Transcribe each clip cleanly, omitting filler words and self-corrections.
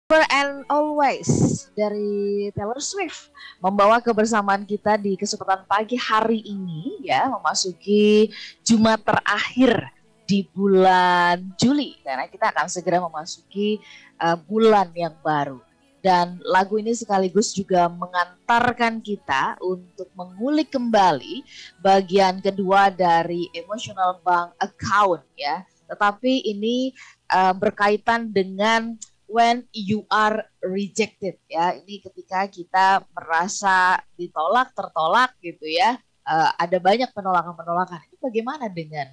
Forever and Always dari Taylor Swift membawa kebersamaan kita di kesempatan pagi hari ini ya, memasuki Jumat terakhir di bulan Juli karena kita akan segera memasuki bulan yang baru. Dan lagu ini sekaligus juga mengantarkan kita untuk mengulik kembali bagian kedua dari Emotional Bank Account ya. Tetapi ini berkaitan dengan when you are rejected ya, ini ketika kita merasa ditolak, tertolak gitu ya, ada banyak penolakan-penolakan. Ini bagaimana dengan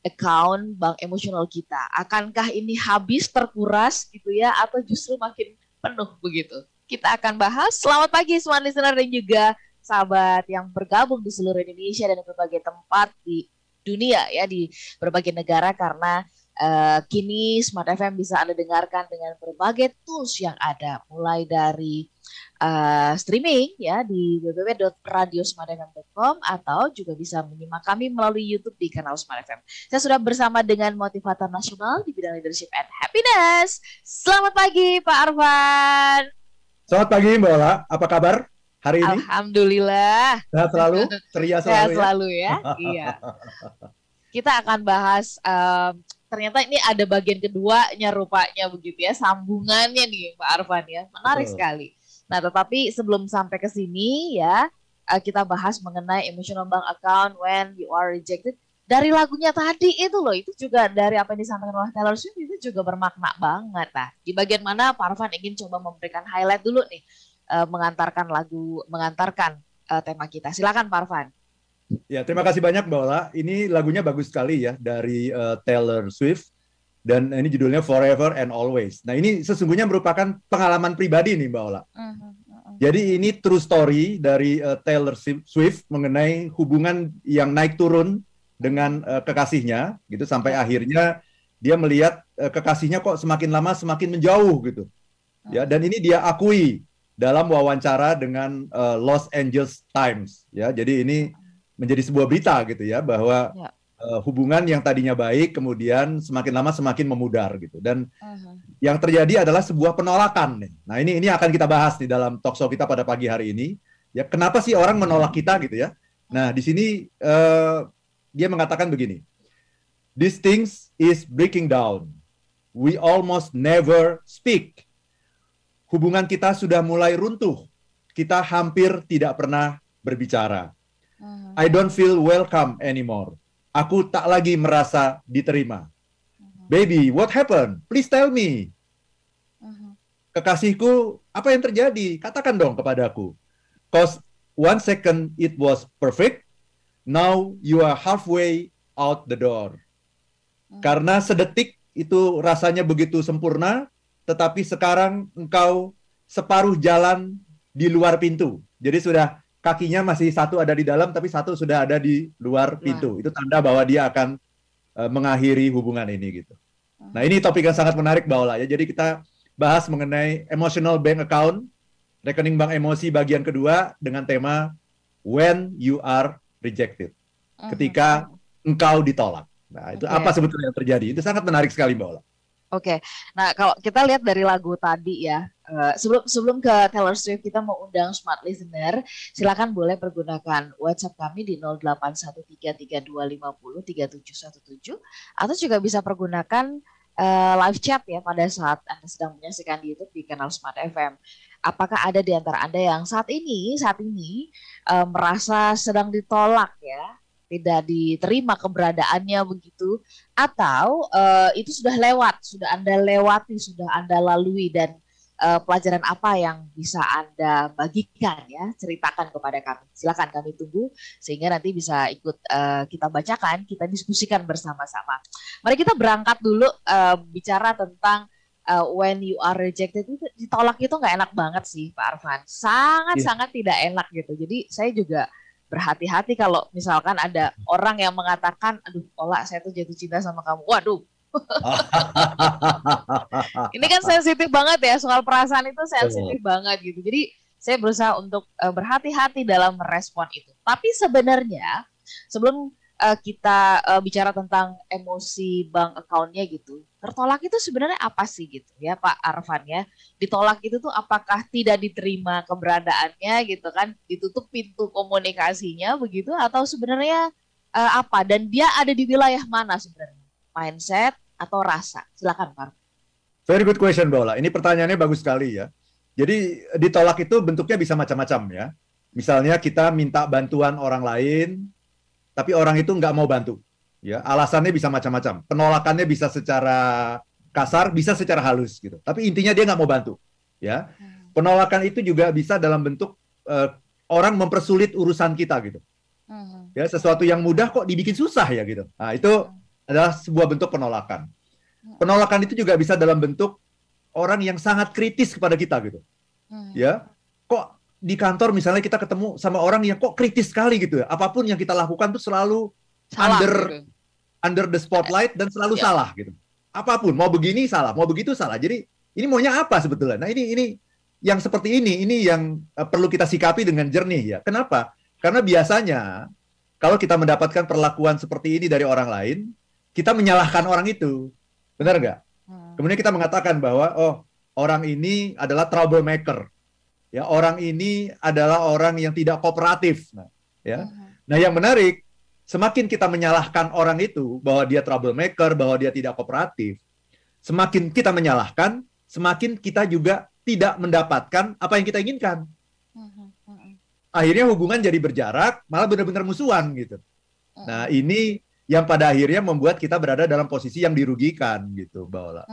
account bank emosional kita? Akankah ini habis, terkuras gitu ya, atau justru makin penuh begitu? Kita akan bahas. Selamat pagi semua listener dan juga sahabat yang bergabung di seluruh Indonesia dan berbagai tempat di dunia ya, di berbagai negara, karena kini Smart FM bisa Anda dengarkan dengan berbagai tools yang ada, mulai dari streaming ya di www.radiosmartfm.com atau juga bisa menyimak kami melalui YouTube di kanal Smart FM. Saya sudah bersama dengan motivator nasional di bidang leadership and happiness. Selamat pagi Pak Arfan. Selamat pagi Mbak Ola, apa kabar hari ini? Alhamdulillah. Sehat selalu, ceria selalu, sehat selalu ya. Iya. Kita akan bahas ternyata ini ada bagian keduanya rupanya begitu ya, sambungannya nih Pak Arfan ya, menarik sekali. Nah tetapi sebelum sampai ke sini ya, kita bahas mengenai emotional bank account when you are rejected. Dari lagunya tadi itu loh, itu juga dari apa yang disampaikan oleh Taylor Swift itu juga bermakna banget. Nah di bagian mana Pak Arfan ingin coba memberikan highlight dulu nih, mengantarkan tema kita. Silakan Pak Arfan. Ya, terima kasih banyak Mbak Ola. Ini lagunya bagus sekali ya, dari Taylor Swift, dan ini judulnya Forever and Always. Nah ini sesungguhnya merupakan pengalaman pribadi nih Mbak Ola. Jadi ini true story dari Taylor Swift mengenai hubungan yang naik turun dengan kekasihnya gitu, sampai akhirnya dia melihat kekasihnya kok semakin lama semakin menjauh gitu. Ya, dan ini dia akui dalam wawancara dengan Los Angeles Times ya. Jadi ini menjadi sebuah berita gitu ya, bahwa hubungan yang tadinya baik kemudian semakin lama semakin memudar gitu, dan yang terjadi adalah sebuah penolakan nih. Nah ini akan kita bahas di dalam talk show kita pada pagi hari ini ya, kenapa sih orang menolak kita gitu ya. Nah di sini dia mengatakan begini, "These things is breaking down, we almost never speak." Hubungan kita sudah mulai runtuh, kita hampir tidak pernah berbicara. I don't feel welcome anymore. Aku tak lagi merasa diterima. Baby, what happened? Please tell me. Kekasihku, apa yang terjadi? Katakan dong kepadaku. Cause 1 second it was perfect, now you are halfway out the door. Karena sedetik itu rasanya begitu sempurna, tetapi sekarang engkau separuh jalan di luar pintu. Jadi sudah kakinya masih satu ada di dalam, tapi satu sudah ada di luar pintu. Itu tanda bahwa dia akan mengakhiri hubungan ini gitu. Nah ini topik yang sangat menarik Mbak Ola ya. Jadi kita bahas mengenai emotional bank account, rekening bank emosi bagian kedua, dengan tema when you are rejected, ketika engkau ditolak. Nah itu apa sebetulnya yang terjadi? Itu sangat menarik sekali Mbak Ola. Oke, nah kalau kita lihat dari lagu tadi ya, sebelum ke Taylor Swift, kita mau undang smart listener, silakan boleh pergunakan WhatsApp kami di 081325037717, atau juga bisa pergunakan live chat ya pada saat Anda sedang menyaksikan di YouTube di kanal Smart FM. Apakah ada di antara Anda yang saat ini merasa sedang ditolak ya, tidak diterima keberadaannya begitu, atau itu sudah lewat, sudah Anda lewati, sudah Anda lalui, dan pelajaran apa yang bisa Anda bagikan ya, ceritakan kepada kami. Silakan, kami tunggu sehingga nanti bisa ikut kita bacakan, kita diskusikan bersama-sama. Mari kita berangkat dulu bicara tentang when you are rejected. Itu ditolak itu nggak enak banget sih Pak Arfan, sangat-sangat tidak enak gitu. Jadi saya juga berhati-hati kalau misalkan ada orang yang mengatakan, aduh Ola, saya tuh jatuh cinta sama kamu. Waduh. Ini kan sensitif banget ya, soal perasaan itu sensitif banget gitu. Jadi saya berusaha untuk berhati-hati dalam merespon itu. Tapi sebenarnya sebelum kita bicara tentang emosi bank account-nya gitu. Tertolak itu sebenarnya apa sih gitu ya Pak Arfan ya? Ditolak itu tuh apakah tidak diterima keberadaannya gitu kan? Ditutup pintu komunikasinya begitu atau sebenarnya apa? Dan dia ada di wilayah mana sebenarnya? Mindset atau rasa? Silakan Pak. Very good question, Mbak Ola. Ini pertanyaannya bagus sekali ya. Jadi ditolak itu bentuknya bisa macam-macam ya. Misalnya kita minta bantuan orang lain, tapi orang itu nggak mau bantu. Ya, alasannya bisa macam-macam. Penolakannya bisa secara kasar, bisa secara halus gitu. Tapi intinya dia nggak mau bantu. Ya, penolakan itu juga bisa dalam bentuk orang mempersulit urusan kita gitu. Ya, sesuatu yang mudah kok dibikin susah ya gitu. Nah, itu adalah sebuah bentuk penolakan. Penolakan itu juga bisa dalam bentuk orang yang sangat kritis kepada kita gitu. Ya, kok di kantor misalnya kita ketemu sama orang yang kok kritis sekali gitu ya. Apapun yang kita lakukan tuh selalu salah, under the spotlight dan selalu salah gitu. Apapun, mau begini salah, mau begitu salah. Jadi ini maunya apa sebetulnya? Nah ini yang seperti ini yang perlu kita sikapi dengan jernih ya. Kenapa? Karena biasanya kalau kita mendapatkan perlakuan seperti ini dari orang lain, kita menyalahkan orang itu. Benar nggak? Kemudian kita mengatakan bahwa orang ini adalah troublemaker. Ya, orang ini adalah orang yang tidak kooperatif. Nah, ya. Nah, yang menarik, semakin kita menyalahkan orang itu bahwa dia troublemaker, bahwa dia tidak kooperatif, semakin kita menyalahkan, semakin kita juga tidak mendapatkan apa yang kita inginkan. Akhirnya hubungan jadi berjarak, malah benar-benar musuhan gitu. Nah, ini yang pada akhirnya membuat kita berada dalam posisi yang dirugikan gitu, Mbak Ola.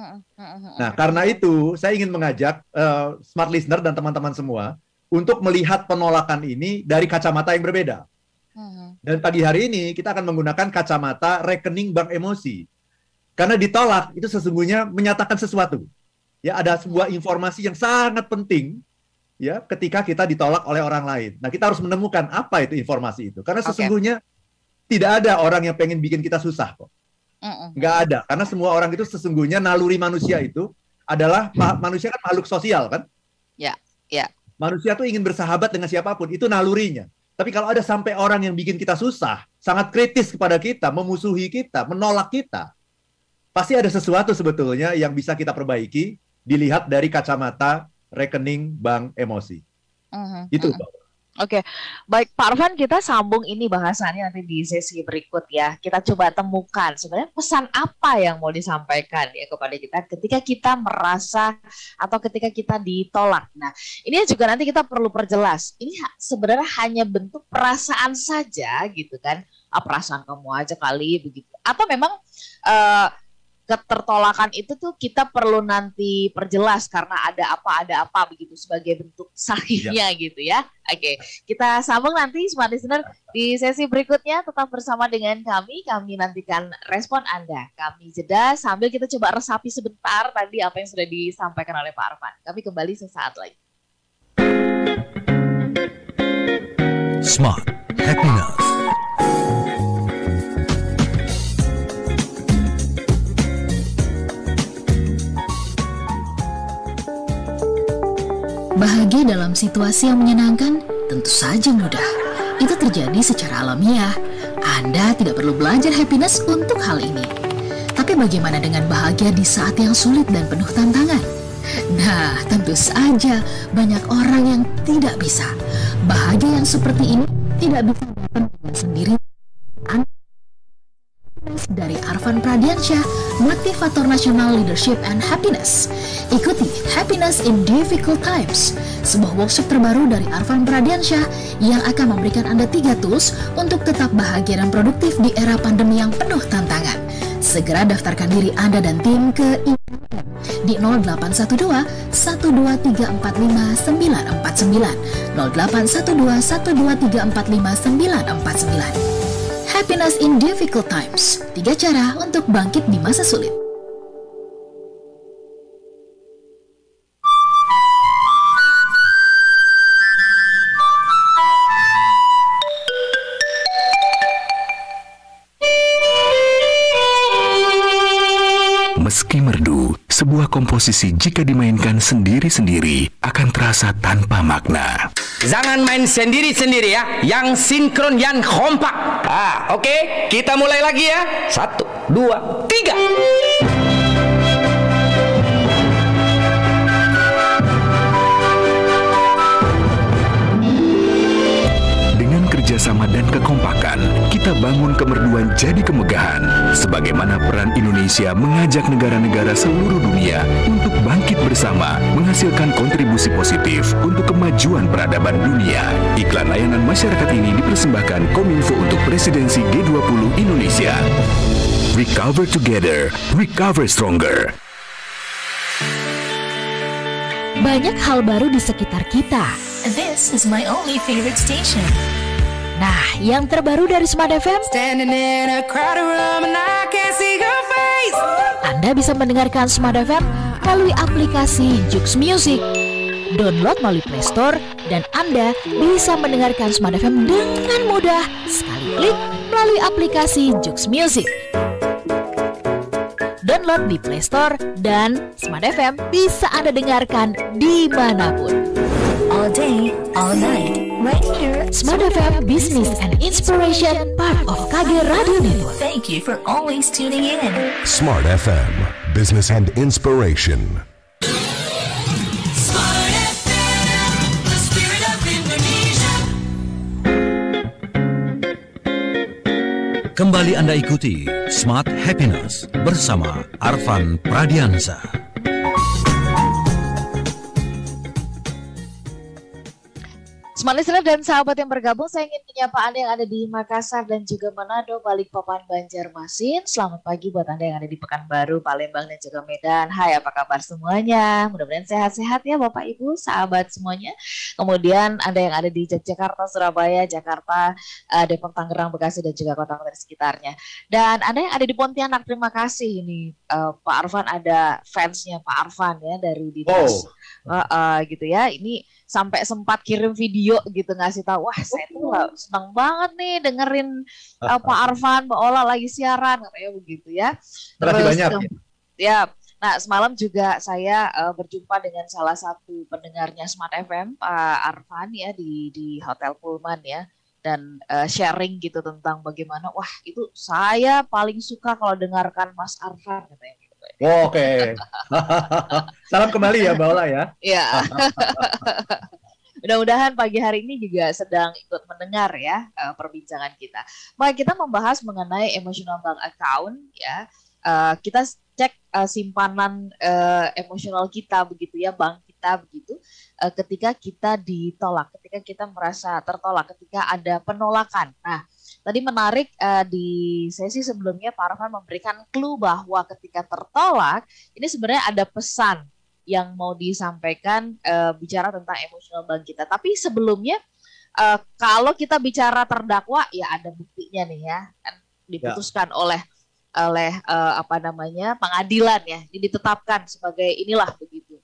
Nah, karena itu saya ingin mengajak smart listener dan teman-teman semua untuk melihat penolakan ini dari kacamata yang berbeda. Dan pagi hari ini kita akan menggunakan kacamata rekening bank emosi. Karena ditolak itu sesungguhnya menyatakan sesuatu. Ya, ada sebuah informasi yang sangat penting ya ketika kita ditolak oleh orang lain. Nah, kita harus menemukan apa itu informasi itu. Karena sesungguhnya tidak ada orang yang pengen bikin kita susah kok. Nggak ada. Karena semua orang itu sesungguhnya naluri manusia itu adalah manusia kan makhluk sosial kan? Ya. Manusia tuh ingin bersahabat dengan siapapun. Itu nalurinya. Tapi kalau ada sampai orang yang bikin kita susah, sangat kritis kepada kita, memusuhi kita, menolak kita, pasti ada sesuatu sebetulnya yang bisa kita perbaiki dilihat dari kacamata rekening bank emosi. Itu Pak. Oke, baik Pak Arfan, kita sambung ini bahasannya nanti di sesi berikut ya. Kita coba temukan sebenarnya pesan apa yang mau disampaikan ya kepada kita ketika kita merasa atau ketika kita ditolak. Nah, ini juga nanti kita perlu perjelas. Ini sebenarnya hanya bentuk perasaan saja gitu kan. Perasaan kamu aja kali begitu. Atau memang ketertolakan itu tuh kita perlu nanti perjelas karena ada apa begitu sebagai bentuk sahihnya gitu ya. Oke, kita sambung nanti Smart Listener di sesi berikutnya. Tetap bersama dengan kami nantikan respon Anda. Kami jeda sambil kita coba resapi sebentar tadi apa yang sudah disampaikan oleh Pak Arfan. Kami kembali sesaat lagi. Smart Happiness. Bahagia dalam situasi yang menyenangkan tentu saja mudah. Itu terjadi secara alamiah. Anda tidak perlu belajar happiness untuk hal ini. Tapi bagaimana dengan bahagia di saat yang sulit dan penuh tantangan? Nah, tentu saja banyak orang yang tidak bisa. Bahagia yang seperti ini tidak bisa datang dengan sendiri. Dari Arfan Pradiansyah, Motivator Nasional Leadership and Happiness. Ikuti Happiness in Difficult Times, sebuah workshop terbaru dari Arfan Pradiansyah yang akan memberikan Anda 3 tools untuk tetap bahagia dan produktif di era pandemi yang penuh tantangan. Segera daftarkan diri Anda dan tim ke IMM di 0812 12345 949 0812 12345 949. Happiness in Difficult Times, 3 cara untuk bangkit di masa sulit. Meski merdu, sebuah komposisi jika dimainkan sendiri-sendiri akan terasa tanpa makna. Jangan main sendiri-sendiri ya, yang sinkron, yang kompak. Oke, kita mulai lagi ya. 1, 2, 3. Kerjasama dan kekompakan, kita bangun kemerduan jadi kemegahan. Sebagaimana peran Indonesia mengajak negara-negara seluruh dunia untuk bangkit bersama, menghasilkan kontribusi positif untuk kemajuan peradaban dunia. Iklan layanan masyarakat ini dipersembahkan Kominfo untuk Presidensi G20 Indonesia. Recover together, recover stronger. Banyak hal baru di sekitar kita. This is my only favorite station. Nah, yang terbaru dari Smart FM, Anda bisa mendengarkan Smart FM melalui aplikasi Joox Music. Download melalui Play Store dan Anda bisa mendengarkan Smart FM dengan mudah sekali klik melalui aplikasi Joox Music. Download di Play Store dan Smart FM bisa Anda dengarkan dimanapun. All day, all night, right here. Smart FM Business and Inspiration, part of KG Radio Network. Thank you for always tuning in. Smart FM, Business and Inspiration. Smart FM, the spirit of Indonesia. Kembali Anda ikuti Smart Happiness bersama Arfan Pradiansa. Smart Listener dan sahabat yang bergabung, saya ingin menyapa Anda yang ada di Makassar dan juga Manado, Balikpapan, Banjarmasin. Selamat pagi buat Anda yang ada di Pekanbaru, Palembang, dan juga Medan. Hai, apa kabar semuanya? Mudah-mudahan sehat-sehat ya Bapak Ibu, sahabat semuanya. Kemudian Anda yang ada di Yogyakarta, Surabaya, Jakarta, Depok, Tangerang, Bekasi, dan juga kota-kota di sekitarnya. Dan Anda yang ada di Pontianak, terima kasih. Ini Pak Arfan, ada fansnya Pak Arfan ya dari Dinas. Gitu ya, ini sampai sempat kirim video gitu, ngasih tahu, wah saya tuh senang banget nih dengerin Pak Arfan, Mbak Ola lagi siaran, katanya begitu ya. Terima kasih banyak. Ya, nah semalam juga saya berjumpa dengan salah satu pendengarnya Smart FM, Pak Arfan ya di Hotel Pullman ya, dan sharing gitu tentang bagaimana, wah itu saya paling suka kalau dengarkan Mas Arfan katanya. Oke. Salam kembali ya Mbak Ola ya. Iya. Mudah-mudahan pagi hari ini juga sedang ikut mendengar ya perbincangan kita. Maka kita membahas mengenai emotional bank account ya. Kita cek simpanan emosional kita begitu ya, bank kita begitu. Ketika kita ditolak, ketika kita merasa tertolak, ketika ada penolakan. Nah, tadi menarik di sesi sebelumnya Pak Arfan memberikan clue bahwa ketika tertolak ini sebenarnya ada pesan yang mau disampaikan bicara tentang emotional bank kita. Tapi sebelumnya kalau kita bicara terdakwa ya ada buktinya nih ya, kan diputuskan oleh pengadilan ya, ini ditetapkan sebagai inilah begitu.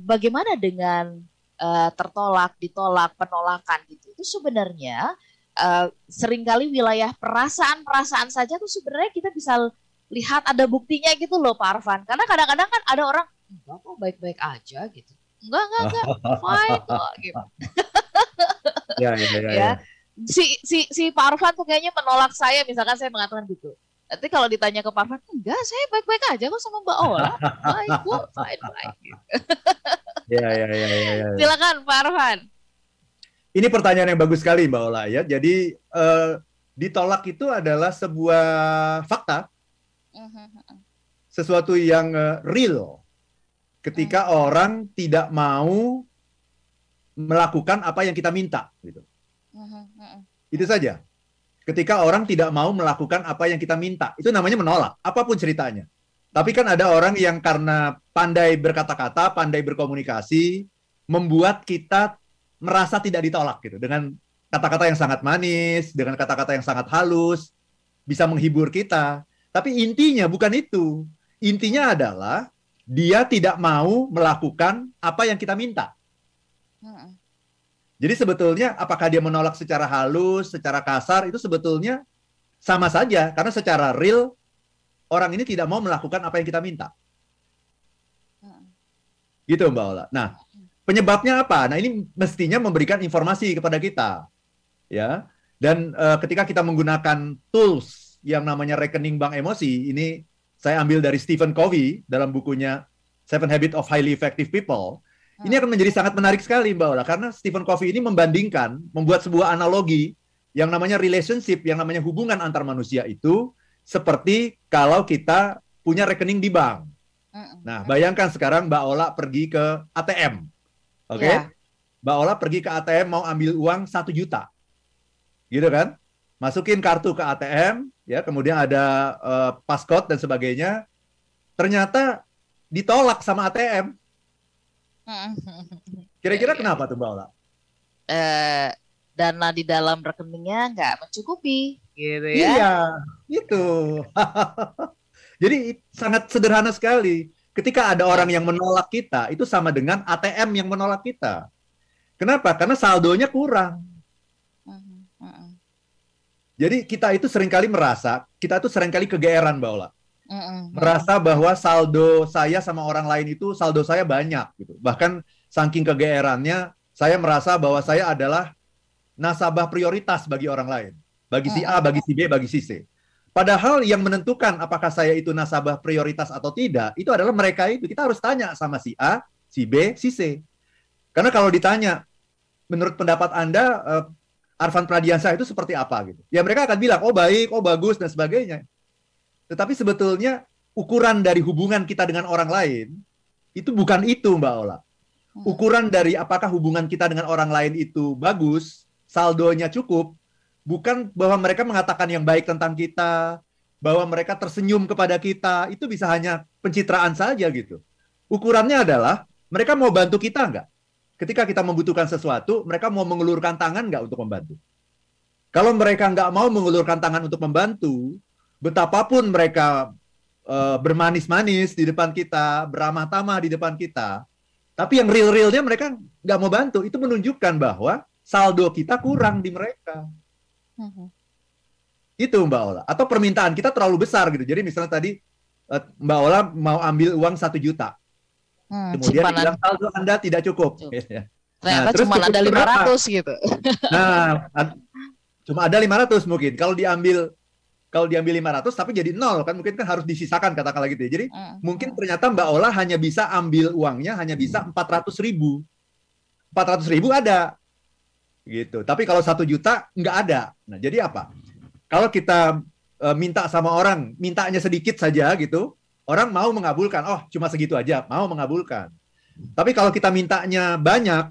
Bagaimana dengan tertolak, ditolak, penolakan gitu? Itu sebenarnya seringkali wilayah perasaan saja tuh sebenarnya kita bisa lihat ada buktinya gitu loh Pak Arfan. Karena kadang-kadang kan ada orang enggak kok baik-baik aja gitu. Enggak fine kok gitu. Ya. Si Pak Arfan tuh kayaknya menolak saya, misalkan saya mengatakan gitu. Nanti kalau ditanya ke Pak Arfan, enggak saya baik-baik aja kok sama Mbak Ola. Baik kok, fine gitu. Ya. Silakan Pak Arfan. Ini pertanyaan yang bagus sekali Mbak Ola ya. Jadi ditolak itu adalah sebuah fakta, sesuatu yang real. Ketika orang tidak mau melakukan apa yang kita minta, gitu. Itu saja. Ketika orang tidak mau melakukan apa yang kita minta, itu namanya menolak. Apapun ceritanya. Tapi kan ada orang yang karena pandai berkata-kata, pandai berkomunikasi, membuat kita merasa tidak ditolak gitu, dengan kata-kata yang sangat manis, dengan kata-kata yang sangat halus, bisa menghibur kita. Tapi intinya bukan itu. Intinya adalah dia tidak mau melakukan apa yang kita minta. Jadi sebetulnya apakah dia menolak secara halus, secara kasar, itu sebetulnya sama saja, karena secara real orang ini tidak mau melakukan apa yang kita minta. Gitu Mbak Ola. Nah, penyebabnya apa? Nah, ini mestinya memberikan informasi kepada kita, ya. Dan ketika kita menggunakan tools yang namanya rekening bank emosi, ini saya ambil dari Stephen Covey dalam bukunya Seven Habits of Highly Effective People. Ini akan menjadi sangat menarik sekali, Mbak Ola, karena Stephen Covey ini membandingkan, membuat sebuah analogi yang namanya relationship, yang namanya hubungan antar manusia itu seperti kalau kita punya rekening di bank. Nah, bayangkan sekarang Mbak Ola pergi ke ATM. Oke? Yeah. Mbak Ola pergi ke ATM mau ambil uang 1 juta. Gitu kan? Masukin kartu ke ATM, ya, kemudian ada passcode dan sebagainya. Ternyata ditolak sama ATM. Kira-kira kenapa tuh Mbak Ola? Dana di dalam rekeningnya nggak mencukupi, gitu ya? Iya, itu. Jadi sangat sederhana sekali. Ketika ada orang yang menolak kita, itu sama dengan ATM yang menolak kita. Kenapa? Karena saldonya kurang. Jadi kita itu seringkali merasa, kita itu seringkali kegeeran, Mbak Ola. Merasa bahwa saldo saya sama orang lain itu saldo saya banyak gitu. Bahkan saking kegeerannya, saya merasa bahwa saya adalah nasabah prioritas bagi orang lain. Bagi si A, bagi si B, bagi si C. Padahal yang menentukan apakah saya itu nasabah prioritas atau tidak, itu adalah mereka itu. Kita harus tanya sama si A, si B, si C. Karena kalau ditanya, menurut pendapat Anda, Arfan Pradiansyah itu seperti apa gitu? Ya mereka akan bilang, oh baik, oh bagus, dan sebagainya. Tetapi sebetulnya ukuran dari hubungan kita dengan orang lain, itu bukan itu Mbak Ola. Ukuran dari apakah hubungan kita dengan orang lain itu bagus, saldonya cukup, bukan bahwa mereka mengatakan yang baik tentang kita, bahwa mereka tersenyum kepada kita, itu bisa hanya pencitraan saja gitu. Ukurannya adalah, mereka mau bantu kita nggak? Ketika kita membutuhkan sesuatu, mereka mau mengulurkan tangan nggak untuk membantu? Kalau mereka nggak mau mengulurkan tangan untuk membantu, betapapun mereka bermanis-manis di depan kita, beramah tamah di depan kita, tapi yang real-realnya mereka nggak mau bantu, itu menunjukkan bahwa saldo kita kurang di mereka. Itu Mbak Ola. Atau permintaan kita terlalu besar gitu. Jadi misalnya tadi Mbak Ola mau ambil uang 1 juta. Kemudian bilang saldo Anda tidak cukup. Ternyata cuma ada 500 gitu. Nah, cuma ada 500 mungkin. Kalau diambil 500 tapi jadi 0 kan mungkin kan harus disisakan katakanlah gitu ya. Jadi mungkin ternyata Mbak Ola hanya bisa ambil uangnya hanya bisa 400.000. 400.000 ada. Gitu. Tapi kalau 1 juta nggak ada. Nah, jadi apa? Kalau kita minta sama orang, mintanya sedikit saja gitu, orang mau mengabulkan. Oh, cuma segitu aja, mau mengabulkan. Tapi kalau kita mintanya banyak,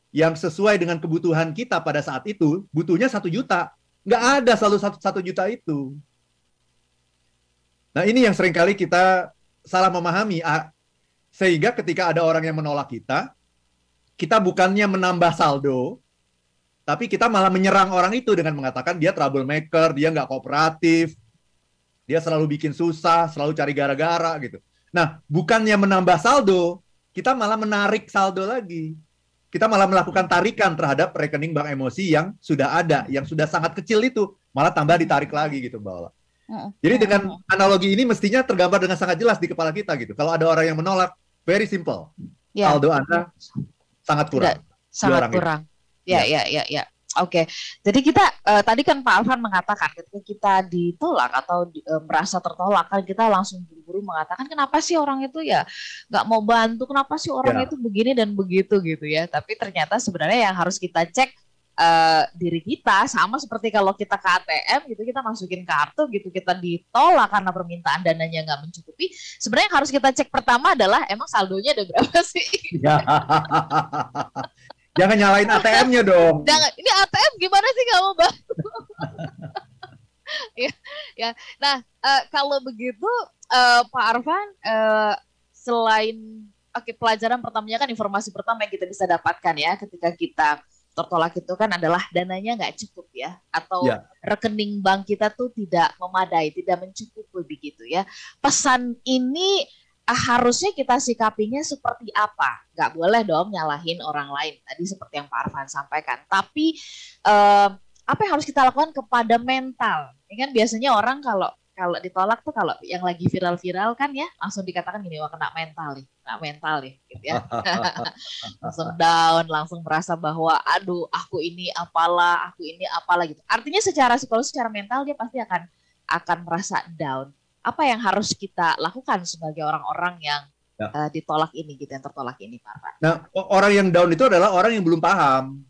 yang sesuai dengan kebutuhan kita pada saat itu, butuhnya 1 juta. Nggak ada selalu 1 juta itu. Nah, ini yang seringkali kita salah memahami. Sehingga ketika ada orang yang menolak kita bukannya menambah saldo, tapi kita malah menyerang orang itu dengan mengatakan dia troublemaker, dia nggak kooperatif, dia selalu bikin susah, selalu cari gara-gara gitu. Nah, bukannya menambah saldo, kita malah menarik saldo lagi. Kita malah melakukan tarikan terhadap rekening bank emosi yang sudah ada, yang sudah sangat kecil itu, malah tambah ditarik lagi gitu, Mbak Ola. Jadi dengan analogi ini mestinya tergambar dengan sangat jelas di kepala kita gitu. Kalau ada orang yang menolak, very simple. Ya. Saldo Anda sangat kurang. Sangat kurang. Ya. Oke. Jadi kita tadi kan Pak Arfan mengatakan ketika kita ditolak atau merasa tertolak kan kita langsung buru-buru mengatakan kenapa sih orang itu ya nggak mau bantu, kenapa sih orang itu begini dan begitu gitu ya. Tapi ternyata sebenarnya yang harus kita cek diri kita sama seperti kalau kita ke ATM gitu, kita masukin kartu gitu, kita ditolak karena permintaan dananya nggak mencukupi. Sebenarnya yang harus kita cek pertama adalah emang saldonya ada berapa sih? Jangan nyalain ATM-nya dong. Jangan, ini ATM gimana sih nggak mau bantu? ya. Nah, kalau begitu Pak Arfan, selain pelajaran pertamanya kan informasi pertama yang kita bisa dapatkan ya ketika kita tertolak itu kan adalah dananya nggak cukup ya, atau rekening bank kita tuh tidak memadai, tidak mencukupi begitu ya. Pesan ini harusnya kita sikapinya seperti apa? Nggak boleh dong nyalahin orang lain. Tadi seperti yang Pak Arfan sampaikan. Tapi apa yang harus kita lakukan kepada mental? Ini kan biasanya orang kalau kalau ditolak tuh kalau yang lagi viral-viral kan ya langsung dikatakan gini, wah kena mental nih gitu ya. Langsung down, langsung merasa bahwa aduh aku ini apalah gitu. Artinya secara psikologis, secara mental dia pasti akan merasa down. Apa yang harus kita lakukan sebagai orang-orang yang ditolak ini gitu, yang tertolak ini, Pak Arfan? Nah, orang yang down itu adalah orang yang belum paham.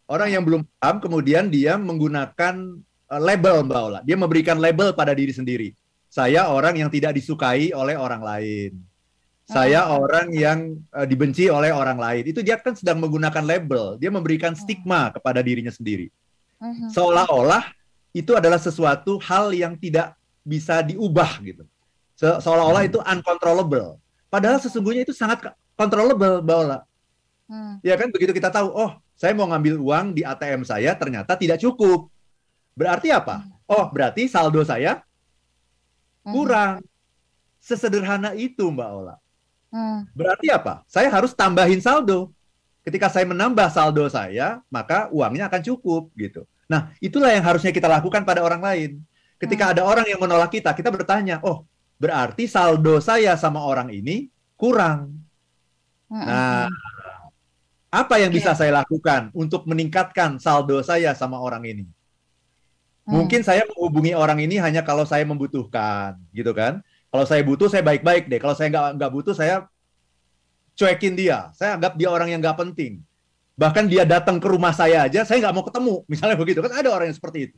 Orang yang belum paham, kemudian dia menggunakan label, Mbak Ola. Dia memberikan label pada diri sendiri. Saya orang yang tidak disukai oleh orang lain. Saya orang yang dibenci oleh orang lain. Itu dia kan sedang menggunakan label. Dia memberikan stigma kepada dirinya sendiri. Seolah-olah itu adalah sesuatu hal yang tidak bisa diubah gitu. Seolah-olah itu uncontrollable. Padahal sesungguhnya itu sangat controllable, Mbak Ola. Ya kan, begitu kita tahu, oh saya mau ngambil uang di ATM saya ternyata tidak cukup. Berarti apa? Oh, berarti saldo saya kurang. Sesederhana itu, Mbak Ola. Berarti apa? Saya harus tambahin saldo. Ketika saya menambah saldo saya, maka uangnya akan cukup gitu. Nah, itulah yang harusnya kita lakukan pada orang lain. Ketika ada orang yang menolak kita, kita bertanya, oh, berarti saldo saya sama orang ini kurang. Nah, apa yang bisa saya lakukan untuk meningkatkan saldo saya sama orang ini? Mungkin saya menghubungi orang ini hanya kalau saya membutuhkan, gitu kan? Kalau saya butuh, saya baik-baik deh. Kalau saya nggak butuh, saya cuekin dia. Saya anggap dia orang yang nggak penting. Bahkan dia datang ke rumah saya aja, saya nggak mau ketemu. Misalnya begitu kan? Ada orang yang seperti itu.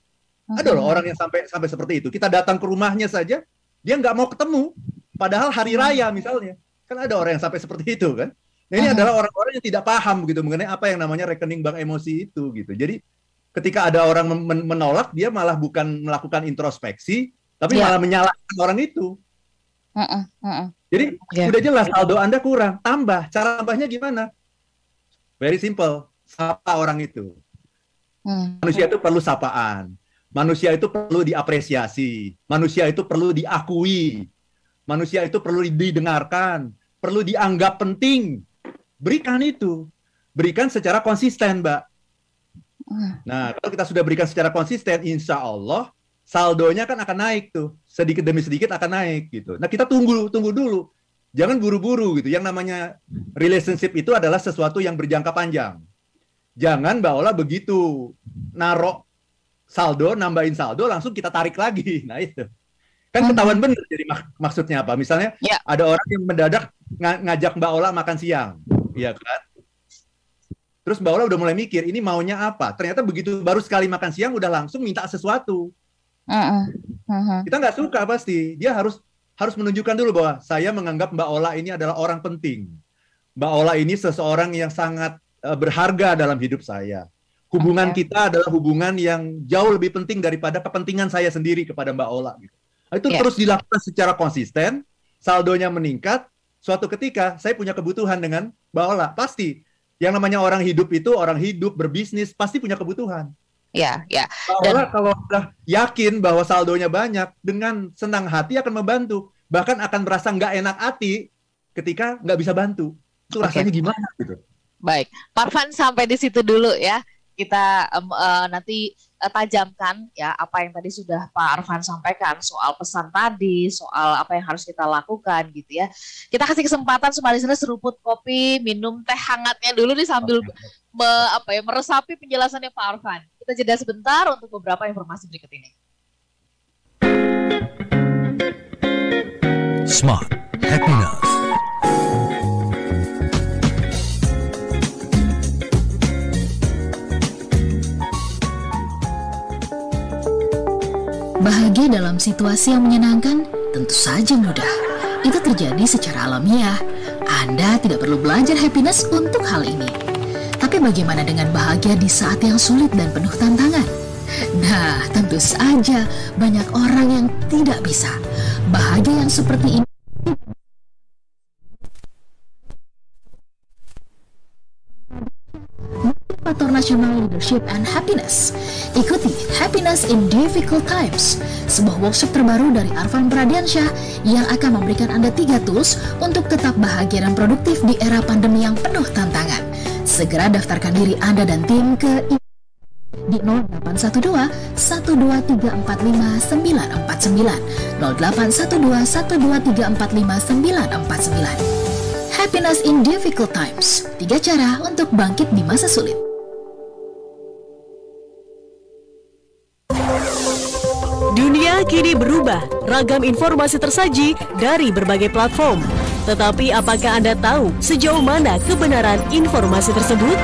Ada loh orang yang sampai seperti itu. Kita datang ke rumahnya saja, dia nggak mau ketemu. Padahal hari raya misalnya. Kan ada orang yang sampai seperti itu kan? Nah, ini adalah orang-orang yang tidak paham gitu mengenai apa yang namanya rekening bank emosi itu gitu. Jadi ketika ada orang menolak, dia malah bukan melakukan introspeksi, tapi malah menyalahkan orang itu. Jadi sudah jelas saldo Anda kurang, tambah. Cara tambahnya gimana? Very simple, sapa orang itu. Manusia itu perlu sapaan. Manusia itu perlu diapresiasi. Manusia itu perlu diakui. Manusia itu perlu didengarkan, perlu dianggap penting. Berikan itu. Berikan secara konsisten, Mbak. Nah, kalau kita sudah berikan secara konsisten, insya Allah saldonya kan akan naik tuh. Sedikit demi sedikit akan naik gitu. Nah, kita tunggu dulu. Jangan buru-buru gitu. Yang namanya relationship itu adalah sesuatu yang berjangka panjang. Jangan Mbak Ola begitu narok saldo, nambahin saldo, langsung kita tarik lagi. Nah itu. Kan ketahuan bener jadi maksudnya apa. Misalnya ada orang yang mendadak ngajak Mbak Ola makan siang. Iya kan? Terus Mbak Ola udah mulai mikir, ini maunya apa? Ternyata begitu baru sekali makan siang udah langsung minta sesuatu. Kita nggak suka pasti. Dia harus menunjukkan dulu bahwa saya menganggap Mbak Ola ini adalah orang penting. Mbak Ola ini seseorang yang sangat berharga dalam hidup saya. Hubungan kita adalah hubungan yang jauh lebih penting daripada kepentingan saya sendiri kepada Mbak Ola. Gitu. Itu terus dilakukan secara konsisten, saldonya meningkat. Suatu ketika saya punya kebutuhan dengan Mbak Ola, pasti. Yang namanya orang hidup itu, orang hidup, berbisnis, pasti punya kebutuhan. Mbak Ola kalau sudah yakin bahwa saldonya banyak, dengan senang hati akan membantu. Bahkan akan merasa nggak enak hati ketika nggak bisa bantu. Itu rasanya gimana gitu. Baik, Pak Arfan sampai di situ dulu ya. Kita nanti tajamkan ya apa yang tadi sudah Pak Arfan sampaikan soal pesan tadi, soal apa yang harus kita lakukan gitu ya. Kita kasih kesempatan semua listener seruput kopi, minum teh hangatnya dulu nih sambil meresapi penjelasannya Pak Arfan. Kita jeda sebentar untuk beberapa informasi berikut ini. Smart Happiness. Bahagia dalam situasi yang menyenangkan tentu saja mudah. Itu terjadi secara alamiah. Anda tidak perlu belajar happiness untuk hal ini. Tapi bagaimana dengan bahagia di saat yang sulit dan penuh tantangan? Nah, tentu saja banyak orang yang tidak bisa. Bahagia yang seperti ini Motivator Nasional Leadership and Happiness. Ikuti Happiness in Difficult Times, sebuah workshop terbaru dari Arfan Pradiansyah yang akan memberikan Anda 3 tools untuk tetap bahagia dan produktif di era pandemi yang penuh tantangan. Segera daftarkan diri Anda dan tim ke di 0812 12345 949, 0812 12345 949. Happiness in difficult times. 3 cara untuk bangkit di masa sulit. Dunia kini berubah, ragam informasi tersaji dari berbagai platform. Tetapi apakah Anda tahu sejauh mana kebenaran informasi tersebut?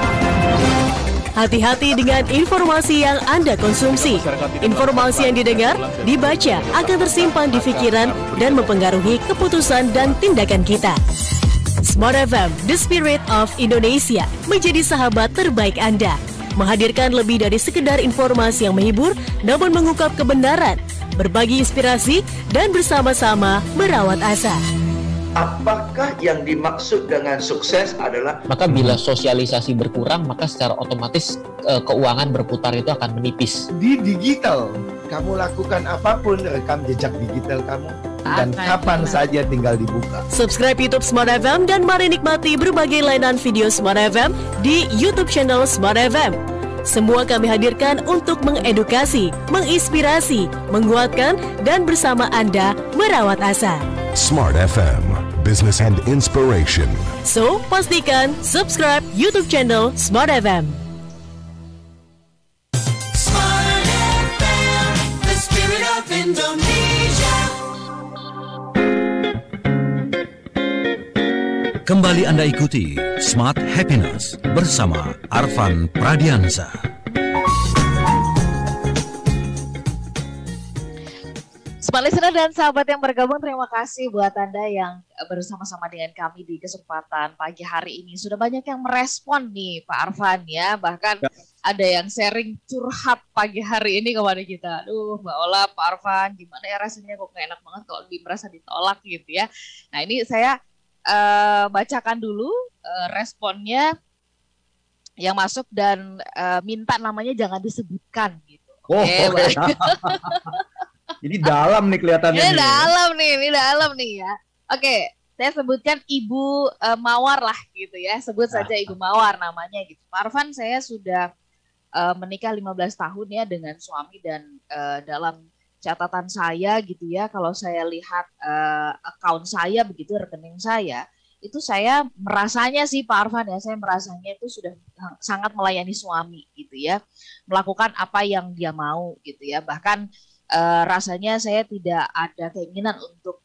Hati-hati dengan informasi yang Anda konsumsi. Informasi yang didengar, dibaca akan tersimpan di pikiran dan mempengaruhi keputusan dan tindakan kita. Smart FM, The Spirit of Indonesia, menjadi sahabat terbaik Anda. Menghadirkan lebih dari sekedar informasi yang menghibur, namun mengungkap kebenaran, berbagi inspirasi, dan bersama-sama merawat asa. Apakah yang dimaksud dengan sukses adalah? Maka bila sosialisasi berkurang, maka secara otomatis keuangan berputar itu akan menipis. Di digital, kamu lakukan apapun, rekam jejak digital kamu. Dan kapan saja tinggal dibuka. Subscribe YouTube Smart FM dan mari nikmati berbagai layanan video Smart FM di YouTube channel Smart FM. Semua kami hadirkan untuk mengedukasi, menginspirasi, menguatkan, dan bersama Anda merawat asa. Smart FM, Business and Inspiration. So, pastikan subscribe YouTube channel Smart FM. Smart FM, the spirit of Indonesia. Kembali Anda ikuti Smart Happiness bersama Arfan Pradiansa. Smart listener dan sahabat yang bergabung, terima kasih buat Anda yang bersama-sama dengan kami di kesempatan pagi hari ini. Sudah banyak yang merespon nih Pak Arfan ya, bahkan ada yang sharing curhat pagi hari ini kepada kita. Aduh Mbak Ola, Pak Arfan, gimana ya rasanya kok gak enak banget kalau lebih merasa ditolak gitu ya. Nah ini saya bacakan dulu responnya yang masuk dan minta namanya jangan disebutkan gitu. Oke. Ini dalam nih kelihatannya. Ini dalam nih ya. Oke, saya sebutkan Ibu Mawar lah gitu ya. Sebut saja Ibu Mawar namanya gitu. Pak Arfan, saya sudah menikah 15 tahun ya dengan suami dan dalam catatan saya gitu ya, kalau saya lihat account saya begitu, rekening saya, itu saya merasanya sih Pak Arfan ya, saya merasanya itu sudah sangat melayani suami gitu ya, melakukan apa yang dia mau gitu ya, bahkan rasanya saya tidak ada keinginan untuk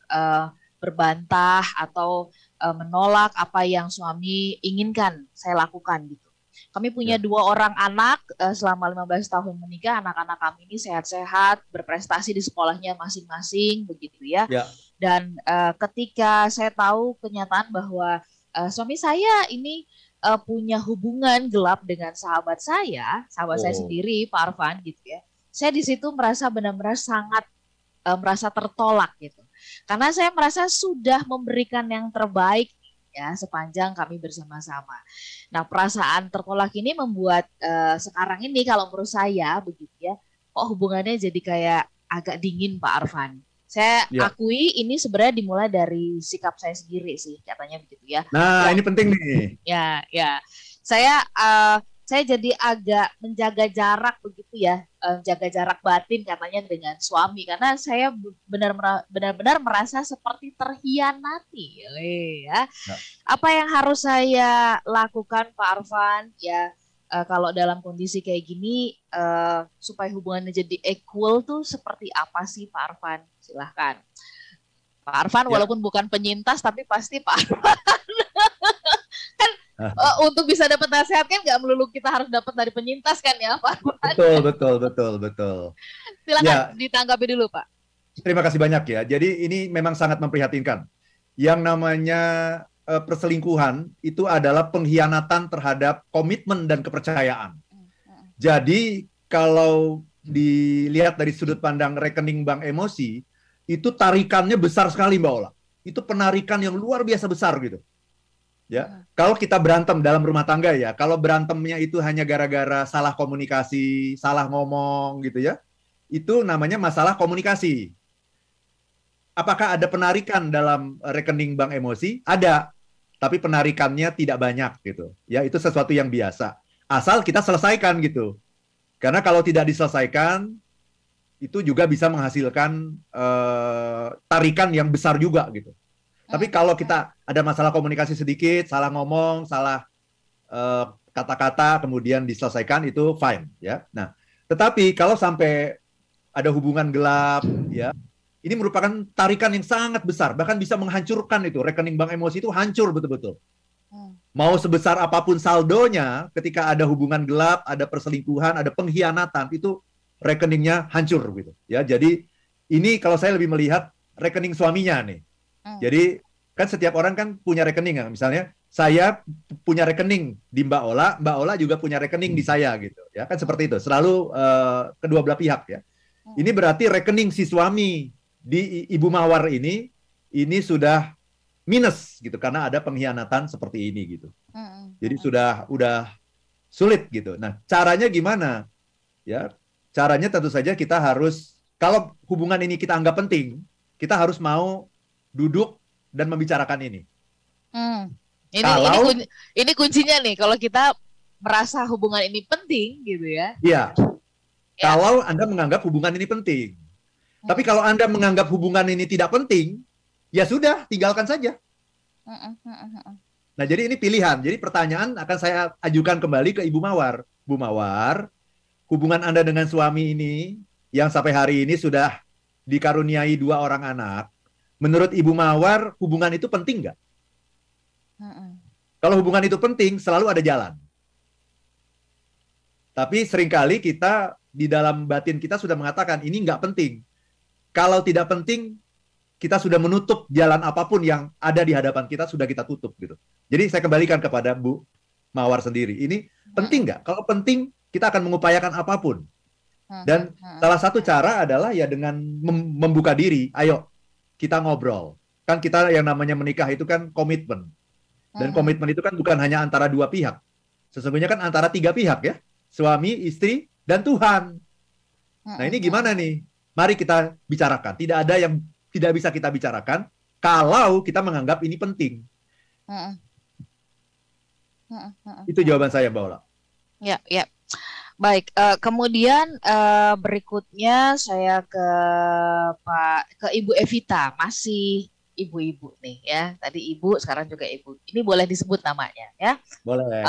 berbantah atau menolak apa yang suami inginkan saya lakukan gitu. Kami punya 2 orang anak, selama 15 tahun menikah, anak-anak kami ini sehat-sehat, berprestasi di sekolahnya masing-masing, begitu ya. Dan ketika saya tahu kenyataan bahwa suami saya ini punya hubungan gelap dengan sahabat saya sendiri, Pak Arfan, gitu ya. Saya di situ merasa benar-benar sangat merasa tertolak gitu. Karena saya merasa sudah memberikan yang terbaik ya sepanjang kami bersama-sama. Nah, perasaan tertolak ini membuat sekarang ini kalau menurut saya begitu ya, kok hubungannya jadi kayak agak dingin Pak Arfan. Saya akui ini sebenarnya dimulai dari sikap saya sendiri sih, katanya begitu ya. Nah, ini penting nih. Ya. Saya jadi agak menjaga jarak begitu ya, jaga jarak batin katanya dengan suami, karena saya benar-benar merasa seperti terhianati ya. Apa yang harus saya lakukan Pak Arfan ya, kalau dalam kondisi kayak gini supaya hubungannya jadi equal tuh seperti apa sih Pak Arfan? Silahkan Pak Arfan, walaupun bukan penyintas tapi pasti Pak Arfan kan untuk bisa dapat nasihat kan nggak melulu kita harus dapat dari penyintas kan ya Pak Arfan. Betul. Silakan ditanggapi dulu Pak. Terima kasih banyak ya. Jadi ini memang sangat memprihatinkan. Yang namanya perselingkuhan itu adalah pengkhianatan terhadap komitmen dan kepercayaan. Jadi kalau dilihat dari sudut pandang rekening bank emosi, itu tarikannya besar sekali Mbak Ola. Itu penarikan yang luar biasa besar gitu. Ya, kalau kita berantem dalam rumah tangga ya, kalau berantemnya itu hanya gara-gara salah komunikasi, salah ngomong gitu ya, itu namanya masalah komunikasi. Apakah ada penarikan dalam rekening bank emosi? Ada, tapi penarikannya tidak banyak gitu. Ya, itu sesuatu yang biasa. Asal kita selesaikan gitu. Karena kalau tidak diselesaikan, itu juga bisa menghasilkan tarikan yang besar juga gitu. Tapi kalau kita ada masalah komunikasi sedikit, salah ngomong, salah kata-kata, kemudian diselesaikan, itu fine ya. Nah, tetapi kalau sampai ada hubungan gelap ya, ini merupakan tarikan yang sangat besar, bahkan bisa menghancurkan itu. Rekening bank emosi itu hancur betul-betul. Mau sebesar apapun saldonya, ketika ada hubungan gelap, ada perselingkuhan, ada pengkhianatan, itu rekeningnya hancur gitu. Ya, jadi ini kalau saya lebih melihat rekening suaminya nih. Jadi kan setiap orang kan punya rekening ya. Misalnya saya punya rekening di Mbak Ola juga punya rekening di saya gitu. Ya kan seperti itu. Selalu kedua belah pihak ya. Ini berarti rekening si suami di Ibu Mawar ini sudah minus gitu karena ada pengkhianatan seperti ini gitu. Jadi udah sulit gitu. Nah, caranya gimana? Ya, caranya tentu saja kita harus, kalau hubungan ini kita anggap penting, kita harus mau duduk dan membicarakan ini. Ini kuncinya nih, kalau kita merasa hubungan ini penting gitu ya. Iya. Kalau Anda menganggap hubungan ini penting. Tapi kalau Anda menganggap hubungan ini tidak penting, ya sudah, tinggalkan saja. Nah, jadi ini pilihan. Jadi pertanyaan akan saya ajukan kembali ke Ibu Mawar. Bu Mawar, hubungan Anda dengan suami ini, yang sampai hari ini sudah dikaruniai 2 orang anak, menurut Ibu Mawar, hubungan itu penting nggak? Kalau hubungan itu penting, selalu ada jalan. Tapi seringkali kita, di dalam batin kita sudah mengatakan, ini nggak penting. Kalau tidak penting, kita sudah menutup jalan apapun yang ada di hadapan kita, sudah kita tutup gitu. Jadi saya kembalikan kepada Bu Mawar sendiri. Ini penting nggak? Kalau penting, kita akan mengupayakan apapun. Dan salah satu cara adalah ya dengan membuka diri. Ayo, kita ngobrol. Kan kita yang namanya menikah itu kan komitmen. Dan komitmen itu kan bukan hanya antara 2 pihak. Sesungguhnya kan antara 3 pihak ya. Suami, istri, dan Tuhan. Nah ini gimana nih? Mari kita bicarakan. Tidak ada yang tidak bisa kita bicarakan kalau kita menganggap ini penting. Itu jawaban saya, Mbak Ola. Ya. Baik, kemudian berikutnya saya ke Ibu Evita, masih ibu-ibu nih ya. Tadi ibu, sekarang juga ibu. Ini boleh disebut namanya ya. Boleh.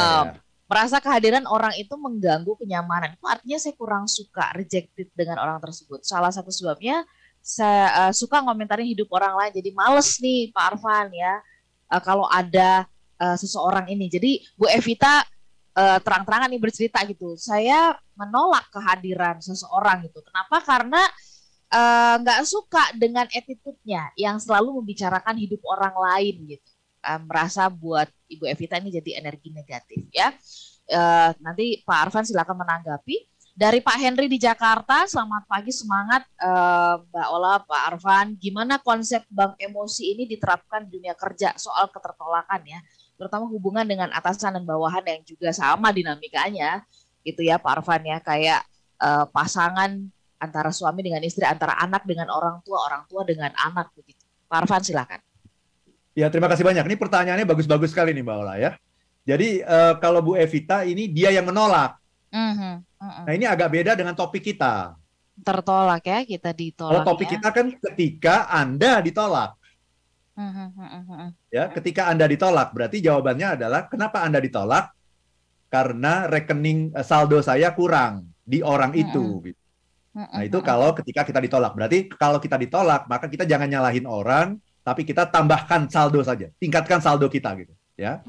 Merasa kehadiran orang itu mengganggu kenyamanan. Itu artinya saya kurang suka, rejected dengan orang tersebut. Salah satu sebabnya saya suka ngomentarin hidup orang lain. Jadi males nih Pak Arfan ya. Kalau ada seseorang ini. Jadi Bu Evita terang-terangan nih bercerita gitu. Saya menolak kehadiran seseorang gitu. Kenapa? Karena nggak suka dengan attitude-nya yang selalu membicarakan hidup orang lain gitu. Merasa buat Ibu Evita ini jadi energi negatif ya. Nanti Pak Arfan silakan menanggapi. Dari Pak Henry di Jakarta, selamat pagi, semangat Mbak Ola, Pak Arfan. Gimana konsep bank emosi ini diterapkan di dunia kerja soal ketertolakan ya, terutama hubungan dengan atasan dan bawahan yang juga sama dinamikanya gitu ya Pak Arfan ya, kayak pasangan antara suami dengan istri, antara anak dengan orang tua dengan anak begitu. Pak Arfan silakan. Ya, terima kasih banyak. Ini pertanyaannya bagus-bagus sekali nih Mbak Ola ya. Jadi kalau Bu Evita ini dia yang menolak. Nah ini agak beda dengan topik kita. Tertolak ya, kita ditolak. Kalau topik kita kan ketika Anda ditolak. Ya, ketika Anda ditolak, berarti jawabannya adalah kenapa Anda ditolak? Karena rekening saldo saya kurang di orang itu. Gitu. Nah itu kalau ketika kita ditolak. Berarti kalau kita ditolak, maka kita jangan nyalahin orang, tapi kita tambahkan saldo saja, tingkatkan saldo kita gitu. Ya.